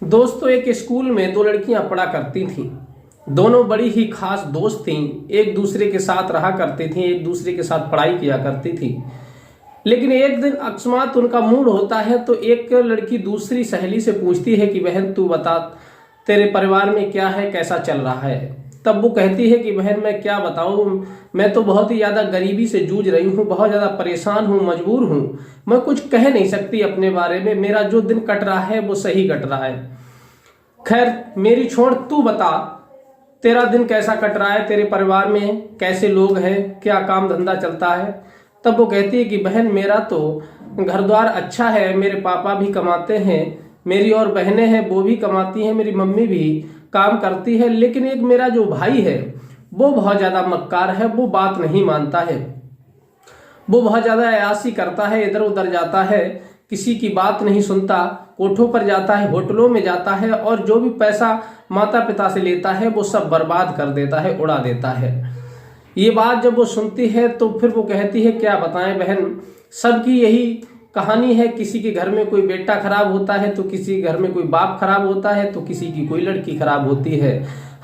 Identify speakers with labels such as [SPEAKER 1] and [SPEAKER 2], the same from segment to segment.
[SPEAKER 1] दोस्तों, एक स्कूल में दो लड़कियां पढ़ा करती थीं। दोनों बड़ी ही खास दोस्त थीं। एक दूसरे के साथ रहा करती थीं, एक दूसरे के साथ पढ़ाई किया करती थीं। लेकिन एक दिन अकस्मात उनका मूड होता है तो एक लड़की दूसरी सहेली से पूछती है कि बहन तू बता, तेरे परिवार में क्या है, कैसा चल रहा है। तब वो कहती है कि बहन मैं क्या बताऊं, मैं तो बहुत ही ज्यादा गरीबी से जूझ रही हूँ, बहुत ज्यादा परेशान हूँ, मजबूर हूँ। मैं कुछ कह नहीं सकती अपने बारे में, मेरा जो दिन कट रहा है वो सही कट रहा है। खैर मेरी छोड़, तू बता तेरा दिन कैसा कट रहा है, तेरे परिवार में कैसे लोग हैं, क्या काम धंधा चलता है। तब वो कहती है कि बहन मेरा तो घर द्वार अच्छा है, मेरे पापा भी कमाते हैं, मेरी और बहनें हैं वो भी कमाती हैं, मेरी मम्मी भी काम करती है। लेकिन एक मेरा जो भाई है वो बहुत ज्यादा मक्कार है, वो बात नहीं मानता है, वो बहुत ज्यादा अयासी करता है, इधर उधर जाता है, किसी की बात नहीं सुनता, कोठों पर जाता है, होटलों में जाता है और जो भी पैसा माता पिता से लेता है वो सब बर्बाद कर देता है, उड़ा देता है। ये बात जब वो सुनती है तो फिर वो कहती है क्या बताएं बहन, सबकी यही कहानी है। किसी के घर में कोई बेटा खराब होता है तो किसी के घर में कोई बाप खराब होता है तो किसी की कोई लड़की खराब होती है।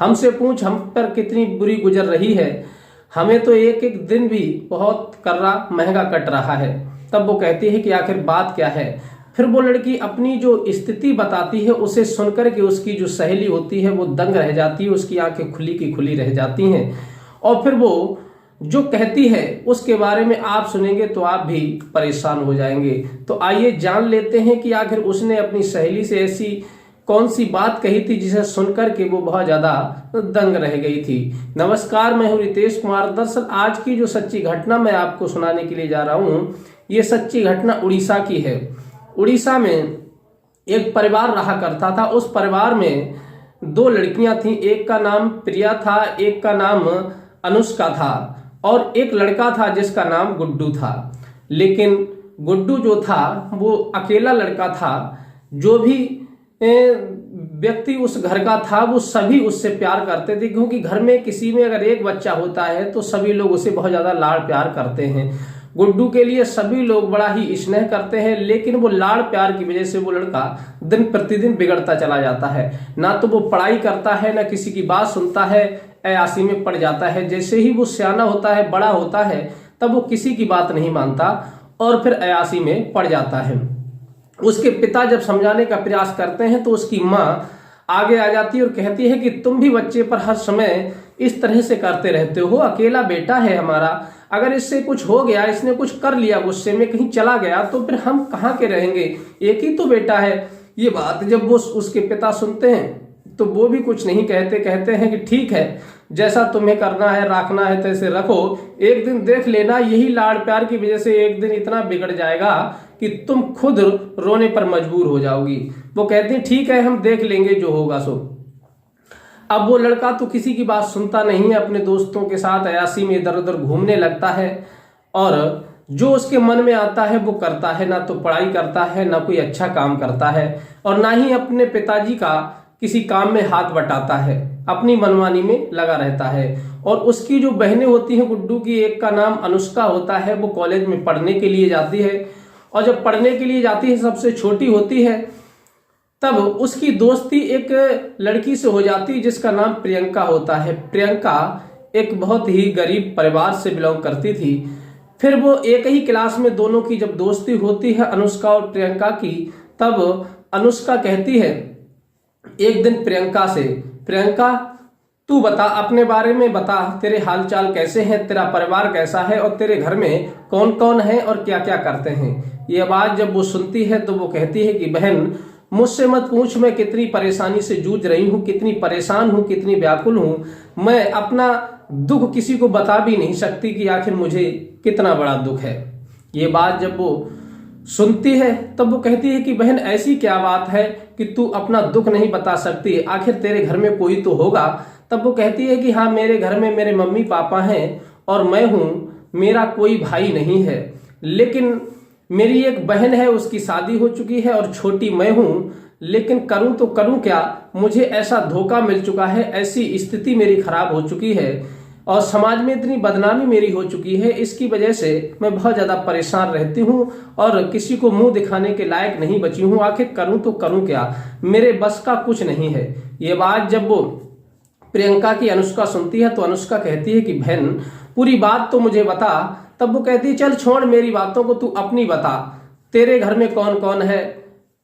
[SPEAKER 1] हमसे पूछ हम पर कितनी बुरी गुजर रही है, हमें तो एक एक दिन भी बहुत कर्रा महंगा कट रहा है। तब वो कहती है कि आखिर बात क्या है। फिर वो लड़की अपनी जो स्थिति बताती है उसे सुनकर के उसकी जो सहेली होती है वो दंग रह जाती है, उसकी आंखें खुली की खुली रह जाती हैं। और फिर वो जो कहती है उसके बारे में आप सुनेंगे तो आप भी परेशान हो जाएंगे। तो आइए जान लेते हैं कि आखिर उसने अपनी सहेली से ऐसी कौन सी बात कही थी जिसे सुनकर के वो बहुत ज्यादा दंग रह गई थी। नमस्कार, मैं हूं रितेश कुमार। दरअसल आज की जो सच्ची घटना मैं आपको सुनाने के लिए जा रहा हूं, ये सच्ची घटना उड़ीसा की है। उड़ीसा में एक परिवार रहा करता था। उस परिवार में दो लड़कियां थीं, एक का नाम प्रिया था, एक का नाम अनुष्का था और एक लड़का था जिसका नाम गुड्डू था। लेकिन गुड्डू जो था वो अकेला लड़का था। जो भी व्यक्ति उस घर का था वो सभी उससे प्यार करते थे, क्योंकि घर में किसी में अगर एक बच्चा होता है तो सभी लोग उसे बहुत ज्यादा लाड़ प्यार करते हैं। गुड्डू के लिए सभी लोग बड़ा ही स्नेह करते हैं, लेकिन वो लाड़ प्यार की वजह से वो लड़का दिन प्रतिदिन बिगड़ता चला जाता है। ना तो वो पढ़ाई करता है, ना किसी की बात सुनता है, अयासी में पड़ जाता है। जैसे ही वो सियाना होता है, बड़ा होता है, तब वो किसी की बात नहीं मानता और फिर अयासी में पड़ जाता है। उसके पिता जब समझाने का प्रयास करते हैं तो उसकी माँ आगे आ जाती है और कहती है कि तुम भी बच्चे पर हर समय इस तरह से करते रहते हो, अकेला बेटा है हमारा, अगर इससे कुछ हो गया, इसने कुछ कर लिया, गुस्से में कहीं चला गया तो फिर हम कहाँ के रहेंगे, एक ही तो बेटा है। ये बात जब वो उसके पिता सुनते हैं तो वो भी कुछ नहीं कहते, कहते हैं कि ठीक है, जैसा तुम्हें करना है रखना है तैसे रखो, एक दिन देख लेना यही लाड़ प्यार की वजह से एक दिन इतना बिगड़ जाएगा कि तुम खुद रोने पर मजबूर हो जाओगी। वो कहते हैं ठीक है, हम देख लेंगे जो होगा सो। अब वो लड़का तो किसी की बात सुनता नहीं है, अपने दोस्तों के साथ अयासी में इधर उधर घूमने लगता है और जो उसके मन में आता है वो करता है। ना तो पढ़ाई करता है, ना कोई अच्छा काम करता है और ना ही अपने पिताजी का किसी काम में हाथ बटाता है, अपनी मनमानी में लगा रहता है। और उसकी जो बहनें होती हैं गुड्डू की, एक का नाम अनुष्का होता है, वो कॉलेज में पढ़ने के लिए जाती है और जब पढ़ने के लिए जाती है, सबसे छोटी होती है, तब उसकी दोस्ती एक लड़की से हो जाती जिसका नाम प्रियंका होता है। प्रियंका एक बहुत ही गरीब परिवार से बिलोंग करती थी। फिर वो एक ही क्लास में दोनों की जब दोस्ती होती है अनुष्का और प्रियंका की, तब अनुष्का कहती है एक दिन प्रियंका से, प्रियंका तू बता अपने बारे में, बता तेरे हालचाल कैसे हैं, तेरा परिवार कैसा है और तेरे घर में कौन कौन है और क्या क्या करते हैं। ये बात जब वो सुनती है तो वो कहती है कि बहन मुझसे मत पूछ, मैं कितनी परेशानी से जूझ रही हूँ, कितनी परेशान हूँ, कितनी व्याकुल हूँ। मैं अपना दुख किसी को बता भी नहीं सकती कि आखिर मुझे कितना बड़ा दुख है। ये बात जब वो सुनती है तब वो कहती है कि बहन ऐसी क्या बात है कि तू अपना दुख नहीं बता सकती, आखिर तेरे घर में कोई तो होगा। तब वो कहती है कि हाँ, मेरे घर में मेरे मम्मी पापा हैं और मैं हूँ, मेरा कोई भाई नहीं है, लेकिन मेरी एक बहन है, उसकी शादी हो चुकी है और छोटी मैं हूँ। लेकिन करूँ तो करूँ क्या, मुझे ऐसा धोखा मिल चुका है, ऐसी स्थिति मेरी खराब हो चुकी है, और समाज में इतनी बदनामी मेरी हो चुकी है, इसकी वजह से मैं बहुत ज्यादा परेशान रहती हूँ और किसी को मुंह दिखाने के लायक नहीं बची हूँ। आखिर करूँ तो करूँ क्या, मेरे बस का कुछ नहीं है। ये बात जब वो प्रियंका की अनुष्का सुनती है तो अनुष्का कहती है कि बहन पूरी बात तो मुझे बता। तब वो कहती है चल छोड़ मेरी बातों को, तू अपनी बता, तेरे घर में कौन कौन है।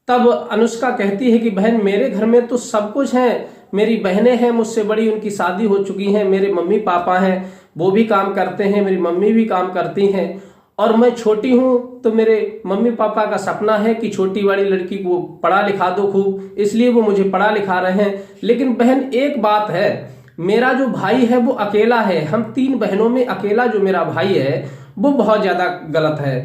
[SPEAKER 1] तब अनुष्का कहती है कि बहन मेरे घर में तो सब कुछ है, मेरी बहनें हैं मुझसे बड़ी, उनकी शादी हो चुकी है, मेरे मम्मी पापा हैं वो भी काम करते हैं, मेरी मम्मी भी काम करती हैं, और मैं छोटी हूं तो मेरे मम्मी पापा का सपना है कि छोटी वाली लड़की को पढ़ा लिखा दो खूब, इसलिए वो मुझे पढ़ा लिखा रहे हैं। लेकिन बहन एक बात है, मेरा जो भाई है वो अकेला है, हम 3 बहनों में अकेला जो मेरा भाई है वो बहुत ज्यादा गलत है,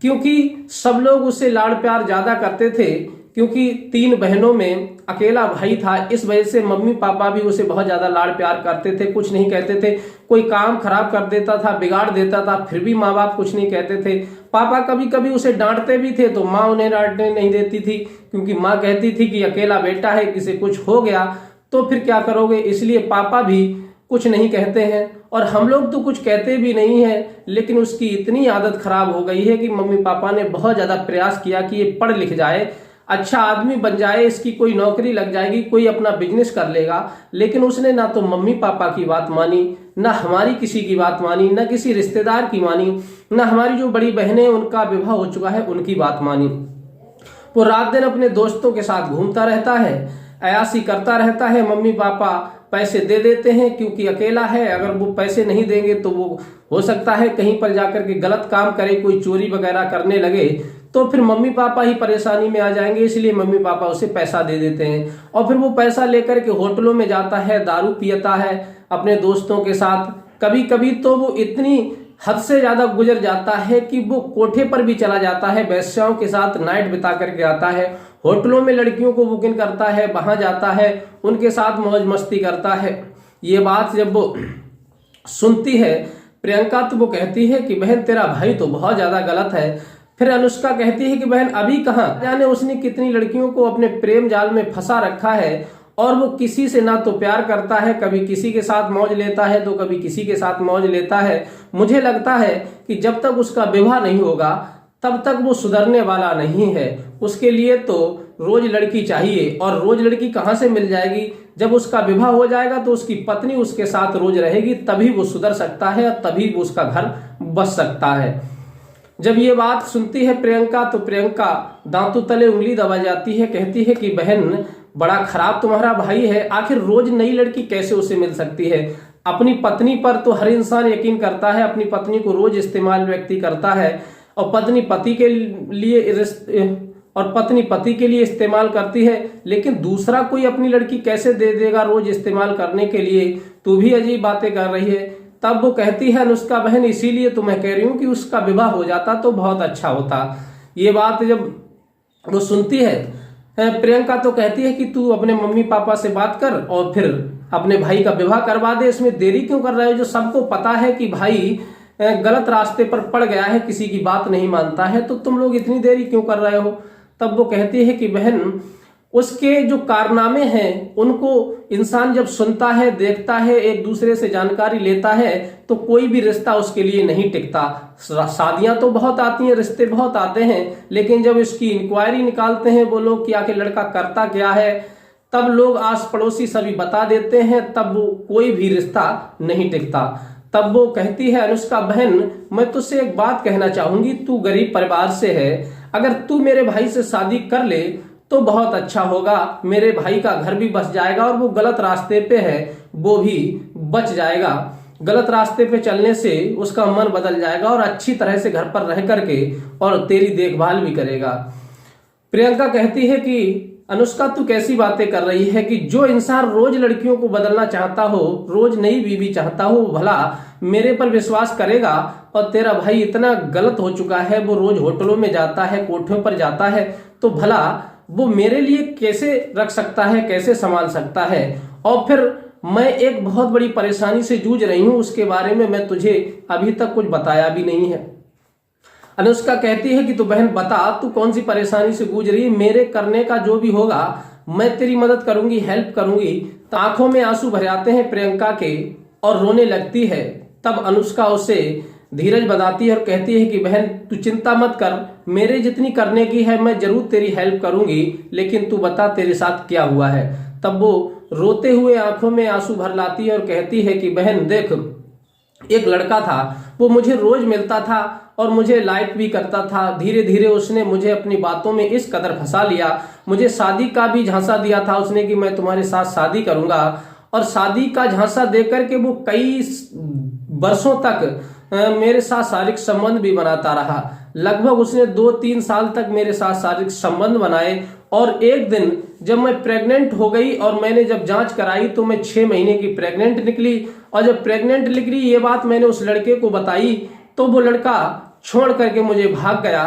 [SPEAKER 1] क्योंकि सब लोग उससे लाड़ प्यार ज्यादा करते थे, क्योंकि 3 बहनों में अकेला भाई था, इस वजह से मम्मी पापा भी उसे बहुत ज्यादा लाड़ प्यार करते थे, कुछ नहीं कहते थे। कोई काम खराब कर देता था, बिगाड़ देता था, फिर भी माँ बाप कुछ नहीं कहते थे। पापा कभी कभी उसे डांटते भी थे तो माँ उन्हें डांटने नहीं देती थी, क्योंकि माँ कहती थी कि अकेला बेटा है, किसी कुछ हो गया तो फिर क्या करोगे, इसलिए पापा भी कुछ नहीं कहते हैं। और हम लोग तो कुछ कहते भी नहीं है, लेकिन उसकी इतनी आदत खराब हो गई है कि मम्मी पापा ने बहुत ज्यादा प्रयास किया कि ये पढ़ लिख जाए, अच्छा आदमी बन जाए, इसकी कोई नौकरी लग जाएगी, कोई अपना बिजनेस कर लेगा। लेकिन उसने ना तो मम्मी पापा की बात मानी, ना हमारी किसी की बात मानी, ना किसी रिश्तेदार की मानी, ना हमारी जो बड़ी बहनें उनका विवाह हो चुका है उनकी बात मानी। वो रात दिन अपने दोस्तों के साथ घूमता रहता है, अयासी करता रहता है। मम्मी पापा पैसे दे देते हैं क्योंकि अकेला है, अगर वो पैसे नहीं देंगे तो वो हो सकता है कहीं पर जाकर के गलत काम करे, कोई चोरी वगैरह करने लगे, तो फिर मम्मी पापा ही परेशानी में आ जाएंगे, इसलिए मम्मी पापा उसे पैसा दे देते हैं। और फिर वो पैसा लेकर के होटलों में जाता है, दारू पियता है अपने दोस्तों के साथ। कभी कभी तो वो इतनी हद से ज्यादा गुजर जाता है कि वो कोठे पर भी चला जाता है, वेश्याओं के साथ नाइट बिता करके आता है, होटलों में लड़कियों को बुकिंग करता है, वहां जाता है, उनके साथ मौज मस्ती करता है। ये बात जब वो सुनती है प्रियंका तो वो कहती है कि बहन तेरा भाई तो बहुत ज्यादा गलत है। फिर अनुष्का कहती है कि बहन अभी कहाँ जाने उसने कितनी लड़कियों को अपने प्रेम जाल में फंसा रखा है, और वो किसी से ना तो प्यार करता है, कभी किसी के साथ मौज लेता है तो कभी किसी के साथ मौज लेता है। मुझे लगता है कि जब तक उसका विवाह नहीं होगा तब तक वो सुधरने वाला नहीं है। उसके लिए तो रोज लड़की चाहिए, और रोज लड़की कहाँ से मिल जाएगी, जब उसका विवाह हो जाएगा तो उसकी पत्नी उसके साथ रोज रहेगी, तभी वो सुधर सकता है और तभी वो उसका घर बस सकता है। जब ये बात सुनती है प्रियंका तो प्रियंका दांतों तले उंगली दबा जाती है, कहती है कि बहन बड़ा खराब तुम्हारा भाई है, आखिर रोज नई लड़की कैसे उसे मिल सकती है। अपनी पत्नी पर तो हर इंसान यकीन करता है, अपनी पत्नी को रोज इस्तेमाल व्यक्ति करता है, और पत्नी पति के लिए इस्तेमाल करती है, लेकिन दूसरा कोई अपनी लड़की कैसे दे देगा रोज इस्तेमाल करने के लिए, तू भी अजीब बातें कर रही है। तब वो कहती है अनुष्का बहन इसीलिए तो मैं कह रही हूँ कि उसका विवाह हो जाता तो बहुत अच्छा होता। ये बात जब वो सुनती है प्रियंका तो कहती है कि तू अपने मम्मी पापा से बात कर और फिर अपने भाई का विवाह करवा दे, इसमें देरी क्यों कर रहे हो, जो सबको पता है कि भाई गलत रास्ते पर पड़ गया है, किसी की बात नहीं मानता है, तो तुम लोग इतनी देरी क्यों कर रहे हो। तब वो कहती है कि बहन उसके जो कारनामे हैं उनको इंसान जब सुनता है, देखता है, एक दूसरे से जानकारी लेता है, तो कोई भी रिश्ता उसके लिए नहीं टिकता। शादियां तो बहुत आती हैं, रिश्ते बहुत आते हैं, लेकिन जब इसकी इंक्वायरी निकालते हैं वो लोग कि आखिर लड़का करता क्या है, तब लोग आस पड़ोसी सभी बता देते हैं, तब वो कोई भी रिश्ता नहीं टिकता। तब वो कहती है अनुष्का बहन मैं तुझसे एक बात कहना चाहूंगी, तू गरीब परिवार से है, अगर तू मेरे भाई से शादी कर ले तो बहुत अच्छा होगा, मेरे भाई का घर भी बस जाएगा और वो गलत रास्ते पे है वो भी बच जाएगा। गलत रास्ते पे चलने से उसका मन बदल जाएगा और अच्छी तरह से घर पर रह करके और तेरी देखभाल भी करेगा। प्रियंका कहती है कि अनुष्का तू कैसी बातें कर रही है कि जो इंसान रोज लड़कियों को बदलना चाहता हो, रोज नई बीवी चाहता हो, भला मेरे पर विश्वास करेगा। और तेरा भाई इतना गलत हो चुका है, वो रोज होटलों में जाता है, कोठों पर जाता है, तो भला वो मेरे लिए कैसे रख सकता है, कैसे संभाल सकता है। और फिर मैं एक बहुत बड़ी परेशानी से जूझ रही हूं, उसके बारे में मैं तुझे अभी तक कुछ बताया भी नहीं है। अनुष्का कहती है कि तू बहन बता तू कौन सी परेशानी से जूझ रही है, मेरे करने का जो भी होगा मैं तेरी मदद करूंगी, हेल्प करूंगी। तो आंखों में आंसू भर आते हैं प्रियंका के, और रोने लगती है। तब अनुष्का उसे धीरज बनाती है और कहती है कि बहन तू चिंता मत कर, मेरे जितनी करने की है मैं जरूर तेरी हेल्प करूंगी, लेकिन तू बता तेरे साथ क्या हुआ है। तब वो रोते हुए आंखों में आंसू भर लाती है और कहती है कि बहन देख, एक लड़का था, वो मुझे रोज मिलता था और मुझे लाइक भी करता था। धीरे धीरे उसने मुझे अपनी बातों में इस कदर फंसा लिया, मुझे शादी का भी झांसा दिया था उसने कि मैं तुम्हारे साथ शादी करूंगा, और शादी का झांसा देकर के वो कई वर्षों तक मेरे साथ शारीरिक संबंध भी बनाता रहा। लगभग उसने 2-3 साल तक मेरे साथ शारीरिक संबंध बनाए, और एक दिन जब मैं प्रेग्नेंट हो गई और मैंने जब जांच कराई तो मैं 6 महीने की प्रेग्नेंट निकली, और जब प्रेग्नेंट निकली ये बात मैंने उस लड़के को बताई तो वो लड़का छोड़ करके मुझे भाग गया,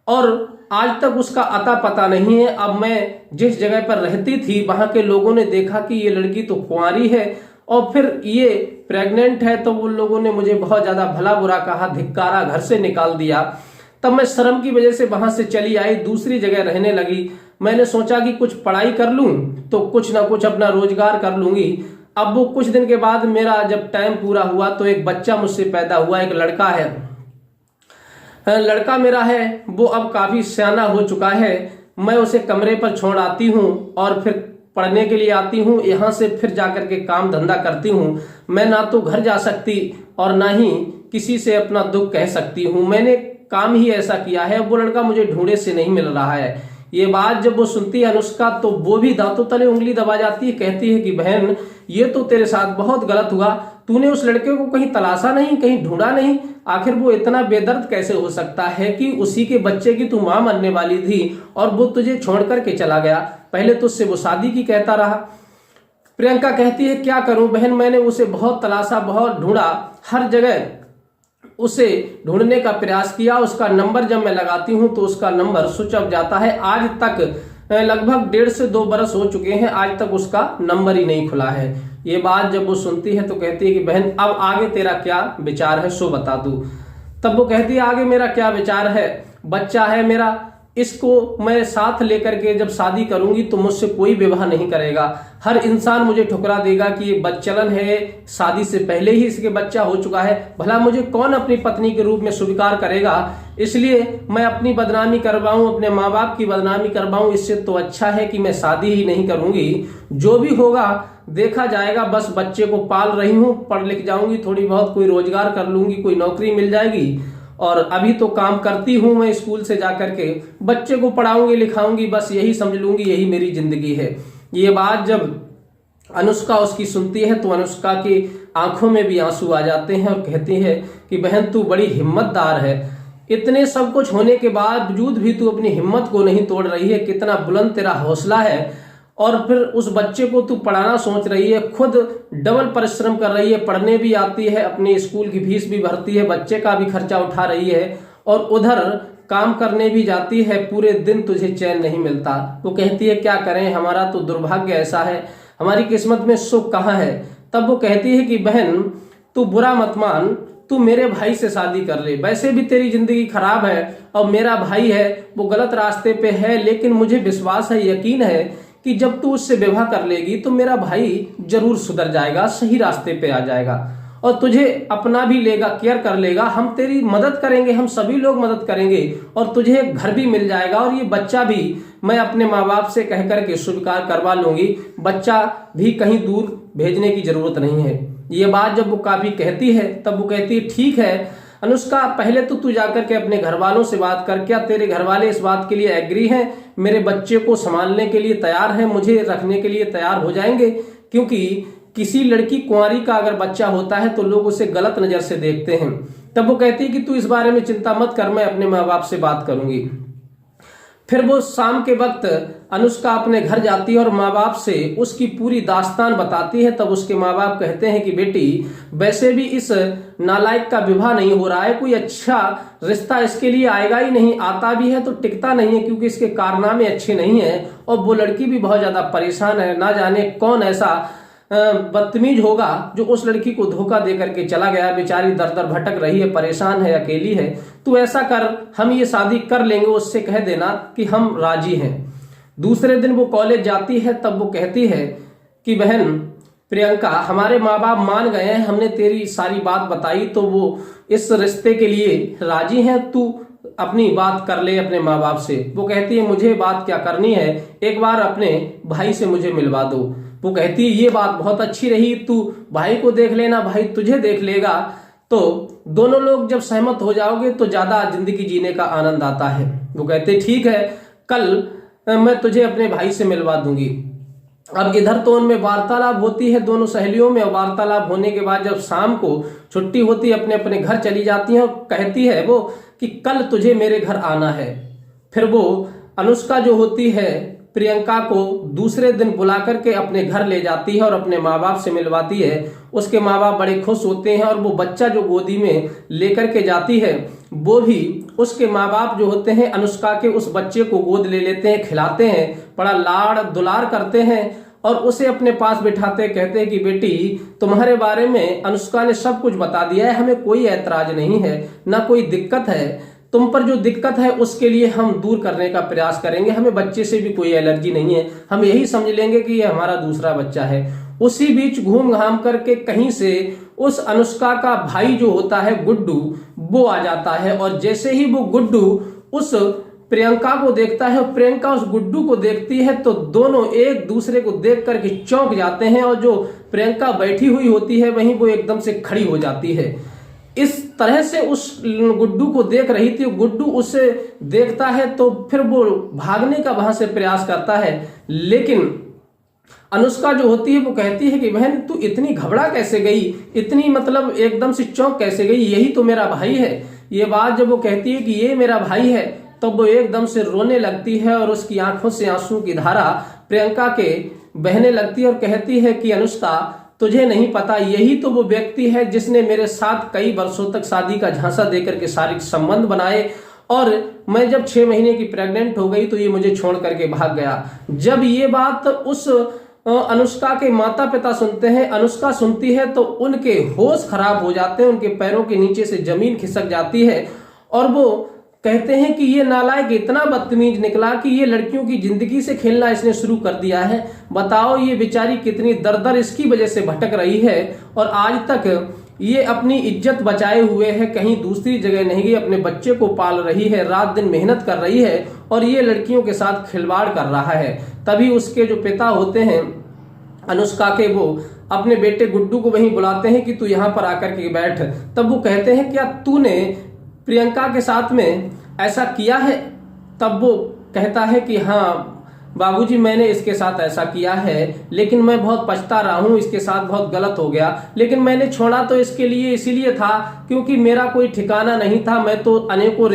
[SPEAKER 1] और आज तक उसका अता पता नहीं है। अब मैं जिस जगह पर रहती थी वहां के लोगों ने देखा कि ये लड़की तो कुंवारी है और फिर ये प्रेग्नेंट है, तो उन लोगों ने मुझे बहुत ज्यादा भला बुरा कहा, धिक्कारा, घर से निकाल दिया। तब मैं शर्म की वजह से वहां से चली आई, दूसरी जगह रहने लगी। मैंने सोचा कि कुछ पढ़ाई कर लूं तो कुछ ना कुछ अपना रोजगार कर लूंगी। अब वो कुछ दिन के बाद मेरा जब टाइम पूरा हुआ तो एक बच्चा मुझसे पैदा हुआ, एक लड़का है। लड़का मेरा है वो अब काफी सियाना हो चुका है। मैं उसे कमरे पर छोड़ आती हूँ और फिर पढ़ने के लिए आती हूँ, यहाँ से फिर जाकर के काम धंधा करती हूँ। मैं ना तो घर जा सकती और ना ही किसी से अपना दुख कह सकती हूँ। मैंने काम ही ऐसा किया है, वो लड़का मुझे ढूंढे से नहीं मिल रहा है। ये बात जब वो सुनती है अनुष्का तो वो भी दांतों तले उंगली दबा जाती है, कहती है कि बहन ये तो तेरे साथ बहुत गलत हुआ, तूने उस लड़के को कहीं तलाशा नहीं, कहीं ढूंढा नहीं, आखिर वो इतना बेदर्द कैसे हो सकता है कि उसी के बच्चे की तू मां बनने वाली थी और वो तुझे छोड़ करके चला गया, पहले तो उससे वो शादी की कहता रहा। प्रियंका कहती है क्या करूं बहन, मैंने उसे बहुत तलाशा, बहुत ढूंढा, हर जगह उसे ढूंढने का प्रयास किया, उसका नंबर जब मैं लगाती हूं तो उसका नंबर स्विच ऑफ जाता है। आज तक लगभग 1.5 से 2 बरस हो चुके हैं, आज तक उसका नंबर ही नहीं खुला है। ये बात जब वो सुनती है तो कहती है कि बहन अब आगे तेरा क्या विचार है सो बता दू। तब वो कहती है आगे मेरा क्या विचार है, बच्चा है मेरा, इसको मैं साथ लेकर के जब शादी करूंगी तो मुझसे कोई विवाह नहीं करेगा। हर इंसान मुझे ठुकरा देगा कि ये बदचलन है, शादी से पहले ही इसके बच्चा हो चुका है, भला मुझे कौन अपनी पत्नी के रूप में स्वीकार करेगा। इसलिए मैं अपनी बदनामी करवाऊं, अपने माँ बाप की बदनामी करवाऊं, इससे तो अच्छा है कि मैं शादी ही नहीं करूंगी। जो भी होगा देखा जाएगा, बस बच्चे को पाल रही हूं, पढ़ लिख जाऊंगी, थोड़ी बहुत कोई रोजगार कर लूंगी, कोई नौकरी मिल जाएगी, और अभी तो काम करती हूं मैं, स्कूल से जाकर के बच्चे को पढ़ाऊंगी लिखाऊंगी, बस यही समझ लूंगी, यही मेरी जिंदगी है। ये बात जब अनुष्का उसकी सुनती है तो अनुष्का की आंखों में भी आंसू आ जाते हैं और कहती है कि बहन तू बड़ी हिम्मतदार है, इतने सब कुछ होने के बावजूद भी तू अपनी हिम्मत को नहीं तोड़ रही है, कितना बुलंद तेरा हौसला है। और फिर उस बच्चे को तू पढ़ाना सोच रही है, खुद डबल परिश्रम कर रही है, पढ़ने भी आती है, अपने स्कूल की फीस भी भरती है, बच्चे का भी खर्चा उठा रही है, और उधर काम करने भी जाती है, पूरे दिन तुझे चैन नहीं मिलता। वो कहती है क्या करें, हमारा तो दुर्भाग्य ऐसा है, हमारी किस्मत में सुख कहाँ है। तब वो कहती है कि बहन तू बुरा मत मान, तू मेरे भाई से शादी कर ले, वैसे भी तेरी जिंदगी खराब है और मेरा भाई है वो गलत रास्ते पे है, लेकिन मुझे विश्वास है, यकीन है कि जब तू उससे विवाह कर लेगी तो मेरा भाई जरूर सुधर जाएगा, सही रास्ते पे आ जाएगा और तुझे अपना भी लेगा, केयर कर लेगा, हम तेरी मदद करेंगे, हम सभी लोग मदद करेंगे, और तुझे एक घर भी मिल जाएगा, और ये बच्चा भी मैं अपने माँ बाप से कह करके स्वीकार करवा लूंगी, बच्चा भी कहीं दूर भेजने की जरूरत नहीं है। ये बात जब वो काफी कहती है तब वो कहती है ठीक है अनुष्का, पहले तो तू जाकर के अपने घर वालों से बात कर, क्या तेरे घर वाले इस बात के लिए एग्री हैं, मेरे बच्चे को संभालने के लिए तैयार हैं, मुझे रखने के लिए तैयार हो जाएंगे। क्योंकि किसी लड़की कुंवारी का अगर बच्चा होता है तो लोग उसे गलत नजर से देखते हैं। तब वो कहती है कि तू इस बारे में चिंता मत कर, मैं अपने माँ बाप से बात करूंगी। फिर वो शाम के वक्त अनुष्का अपने घर जाती है और माँ बाप से उसकी पूरी दास्तान बताती है। तब उसके माँ बाप कहते हैं कि बेटी वैसे भी इस नालायक का विवाह नहीं हो रहा है, कोई अच्छा रिश्ता इसके लिए आएगा ही नहीं, आता भी है तो टिकता नहीं है क्योंकि इसके कारनामे अच्छे नहीं है, और वो लड़की भी बहुत ज्यादा परेशान है, ना जाने कौन ऐसा बदतमीज होगा जो उस लड़की को धोखा दे करके चला गया, बेचारी दर दर भटक रही है, परेशान है, अकेली है, तू ऐसा कर हम ये शादी कर लेंगे, उससे कह देना कि हम राजी हैं। दूसरे दिन वो कॉलेज जाती है, तब वो कहती है कि बहन प्रियंका, हमारे माँ बाप मान गए हैं, हमने तेरी सारी बात बताई तो वो इस रिश्ते के लिए राजी हैं, तू अपनी बात कर ले अपने माँ बाप से। वो कहती है मुझे बात क्या करनी है, एक बार अपने भाई से मुझे मिलवा दो। वो कहती है ये बात बहुत अच्छी रही, तू भाई को देख लेना, भाई तुझे देख लेगा, तो दोनों लोग जब सहमत हो जाओगे तो ज्यादा जिंदगी जीने का आनंद आता है। वो कहते ठीक है, कल मैं तुझे अपने भाई से मिलवा दूंगी। अब इधर तो उनमें वार्तालाप होती है दोनों सहेलियों में। वार्तालाप होने के बाद जब शाम को छुट्टी होती है अपने अपने घर चली जाती है और कहती है वो कि कल तुझे मेरे घर आना है। फिर वो अनुष्का जो होती है प्रियंका को दूसरे दिन बुला करके अपने घर ले जाती है और अपने माँ बाप से मिलवाती है। उसके माँ बाप बड़े खुश होते हैं और वो बच्चा जो गोदी में लेकर के जाती है वो भी उसके माँ बाप जो होते हैं अनुष्का के उस बच्चे को गोद ले लेते हैं, खिलाते हैं, बड़ा लाड़ दुलार करते हैं और उसे अपने पास बिठाते कहते हैं कि बेटी तुम्हारे बारे में अनुष्का ने सब कुछ बता दिया है, हमें कोई ऐतराज नहीं है, ना कोई दिक्कत है, तुम पर जो दिक्कत है उसके लिए हम दूर करने का प्रयास करेंगे, हमें बच्चे से भी कोई एलर्जी नहीं है, हम यही समझ लेंगे कि ये हमारा दूसरा बच्चा है। उसी बीच घूम घाम करके कहीं से उस अनुष्का का भाई जो होता है गुड्डू वो आ जाता है और जैसे ही वो गुड्डू उस प्रियंका को देखता है, प्रियंका उस गुड्डू को देखती है तो दोनों एक दूसरे को देख करके चौंक जाते हैं और जो प्रियंका बैठी हुई होती है वहीं वो एकदम से खड़ी हो जाती है। इस तरह से उस गुड्डू को देख रही थी, गुड्डू उसे देखता है तो फिर वो भागने का वहां से प्रयास करता है, लेकिन अनुष्का जो होती है वो कहती है कि बहन तू इतनी घबरा कैसे गई, इतनी मतलब एकदम से चौंक कैसे गई, यही तो मेरा भाई है। ये बात जब वो कहती है कि ये मेरा भाई है तब वो एकदम से रोने लगती है और उसकी आंखों से आंसू की धारा प्रियंका के बहने लगती है और कहती है कि अनुष्का तुझे नहीं पता, यही तो वो व्यक्ति है जिसने मेरे साथ कई वर्षों तक शादी का झांसा देकर के शारीरिक संबंध बनाए और मैं जब 6 महीने की प्रेग्नेंट हो गई तो ये मुझे छोड़ करके भाग गया। जब ये बात उस अनुष्का के माता पिता सुनते हैं, अनुष्का सुनती है तो उनके होश खराब हो जाते हैं, उनके पैरों के नीचे से जमीन खिसक जाती है और वो कहते हैं कि ये नालायक इतना बदतमीज निकला कि ये लड़कियों की जिंदगी से खेलना इसने शुरू कर दिया है। बताओ ये बेचारी कितनी दर इसकी वजह से भटक रही है और आज तक ये अपनी इज्जत बचाए हुए है, कहीं दूसरी जगह नहीं गई, अपने बच्चे को पाल रही है, रात दिन मेहनत कर रही है और ये लड़कियों के साथ खिलवाड़ कर रहा है। तभी उसके जो पिता होते हैं अनुष्का के वो अपने बेटे गुड्डू को वहीं बुलाते हैं कि तू यहाँ पर आकर के बैठ। तब वो कहते हैं क्या तूने प्रियंका के साथ में ऐसा किया है? तब वो कहता है कि हाँ बाबूजी मैंने इसके साथ ऐसा किया है, लेकिन मैं बहुत पछता रहा हूँ, इसके साथ बहुत गलत हो गया, लेकिन मैंने छोड़ा तो इसके लिए इसीलिए था क्योंकि मेरा कोई ठिकाना नहीं था, मैं तो अनेकों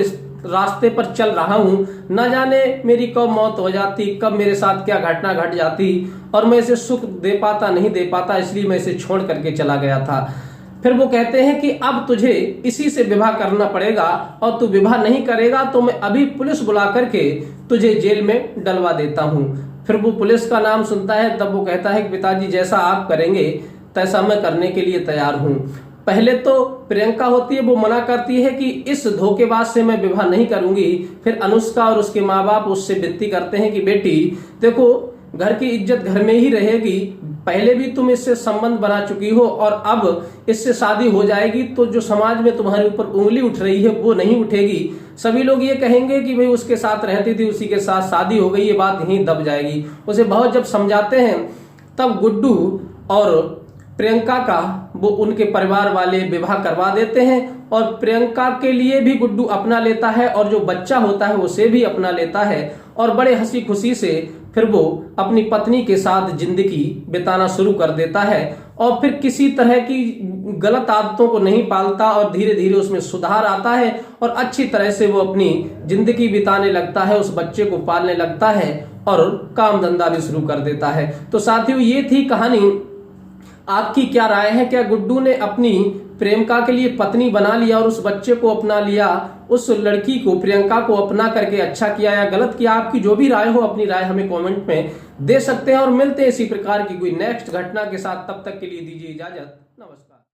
[SPEAKER 1] रास्ते पर चल रहा हूँ, न जाने मेरी कब मौत हो जाती, कब मेरे साथ क्या घटना घट जाती और मैं इसे सुख दे पाता नहीं दे पाता, इसलिए मैं इसे छोड़ करके चला गया था। फिर वो कहते हैं कि अब तुझे इसी से विवाह करना पड़ेगा और तू विवाह नहीं करेगा तो मैं अभी पुलिस बुला करके तुझे जेल में डलवा देता हूँ। फिर वो पुलिस का नाम सुनता है, तब वो कहता है कि पिताजी जैसा आप करेंगे तैसा मैं करने के लिए तैयार हूँ। पहले तो प्रियंका होती है वो मना करती है कि इस धोखेबाज से मैं विवाह नहीं करूंगी। फिर अनुष्का और उसके माँ बाप उससे विनती करते हैं कि बेटी देखो घर की इज्जत घर में ही रहेगी, पहले भी तुम इससे संबंध बना चुकी हो और अब इससे शादी हो जाएगी तो जो समाज में तुम्हारे ऊपर उंगली उठ रही है वो नहीं उठेगी। सभी लोग ये कहेंगे कि भाई उसके साथ रहती थी, उसी के साथ शादी हो गई, ये बात यहीं दब जाएगी। उसे बहुत जब समझाते हैं तब गुड्डू और प्रियंका का वो उनके परिवार वाले विवाह करवा देते हैं और प्रियंका के लिए भी गुड्डू अपना लेता है और जो बच्चा होता है उसे भी अपना लेता है और बड़े हंसी खुशी से फिर वो अपनी पत्नी के साथ जिंदगी बिताना शुरू कर देता है और फिर किसी तरह की गलत आदतों को नहीं पालता और धीरे धीरे उसमें सुधार आता है और अच्छी तरह से वो अपनी जिंदगी बिताने लगता है, उस बच्चे को पालने लगता है और काम धंधा भी शुरू कर देता है। तो साथियों ये थी कहानी। आपकी क्या राय है? क्या गुड्डू ने अपनी प्रियंका के लिए पत्नी बना लिया और उस बच्चे को अपना लिया, उस लड़की को प्रियंका को अपना करके अच्छा किया या गलत किया? आपकी जो भी राय हो अपनी राय हमें कमेंट में दे सकते हैं और मिलते हैं इसी प्रकार की कोई नेक्स्ट घटना के साथ। तब तक के लिए दीजिए इजाजत, नमस्कार।